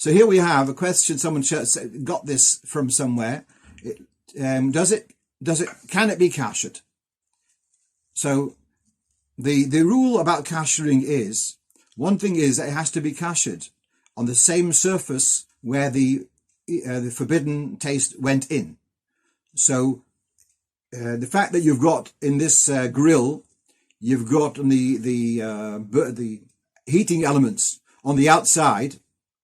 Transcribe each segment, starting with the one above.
So here we have a question. Someone got this from somewhere. Can it be kashered? So the rule about kashering is, one thing is that it has to be kashered on the same surface where the forbidden taste went in. So the fact that you've got in this grill, you've got the heating elements on the outside,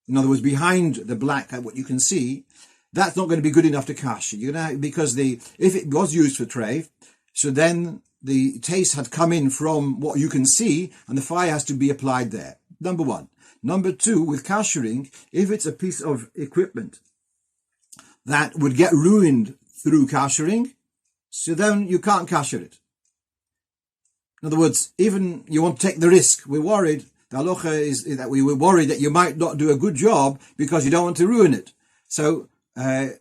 in other words, behind the black, what you can see, that's not going to be good enough to kasher. Because if it was used for treif, so then the taste had come in from what you can see, and the fire has to be applied there. Number one. Number two, with kashering, if it's a piece of equipment that would get ruined through kashering, so then you can't kasher it. In other words, even you want to take the risk. We're worried. The halacha is that we were worried that you might not do a good job because you don't want to ruin it. So the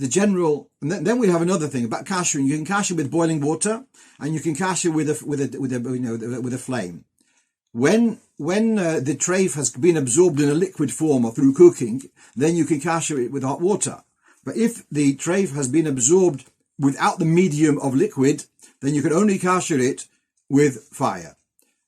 general, and then we have another thing about kashering. You can kasher with boiling water, and you can kasher with a flame. When the treif has been absorbed in a liquid form or through cooking, then you can kasher it with hot water. But if the treif has been absorbed without the medium of liquid, then you can only kasher it with fire.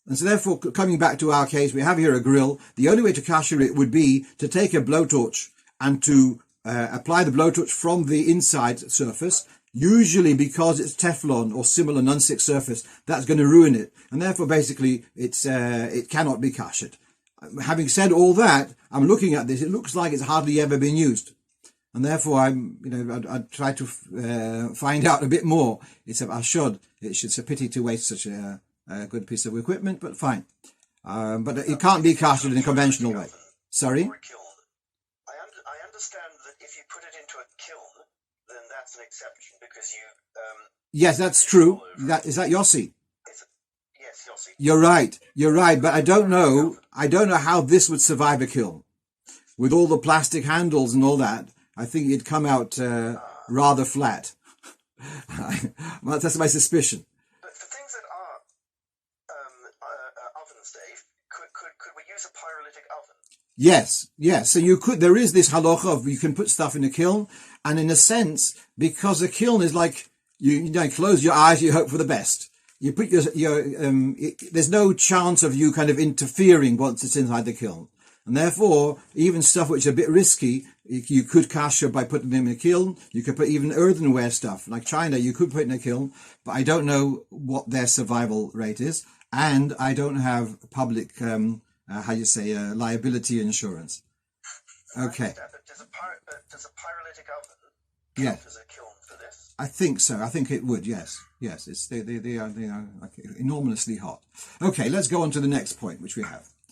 And so therefore, coming back to our case, we have here a grill. The only way to kasher it would be to take a blowtorch and to apply the blowtorch from the inside surface, usually because it's Teflon or similar non-stick surface, that's going to ruin it. And therefore, basically, it cannot be kashered. Having said all that, I'm looking at this, it looks like it's hardly ever been used. And therefore, I'd try to find out a bit more. It's a pity to waste such a good piece of equipment, but fine. But it can't be kashered in a conventional way. Sorry? I understand that if you put it into a kiln, then that's an exception because you... yes, that's true. Is that Yossi? Yes, Yossi. You're right. But I don't know how this would survive a kiln. With all the plastic handles and all that, I think it'd come out rather flat. Well, that's my suspicion. But for things that are ovens, Dave, could we use a pyrolytic oven? Yes. So you could. There is this halacha of you can put stuff in a kiln, and in a sense, because a kiln is like you close your eyes, you hope for the best. You put there's no chance of you kind of interfering once it's inside the kiln. And therefore, even stuff which is a bit risky, you could kasher by putting them in a kiln. You could put even earthenware stuff, like China, you could put in a kiln. But I don't know what their survival rate is. And I don't have public, liability insurance. Okay. But does a pyrolytic oven count as a kiln for this? I think so. I think it would, yes. Yes, they are like enormously hot. Okay, let's go on to the next point, which we have.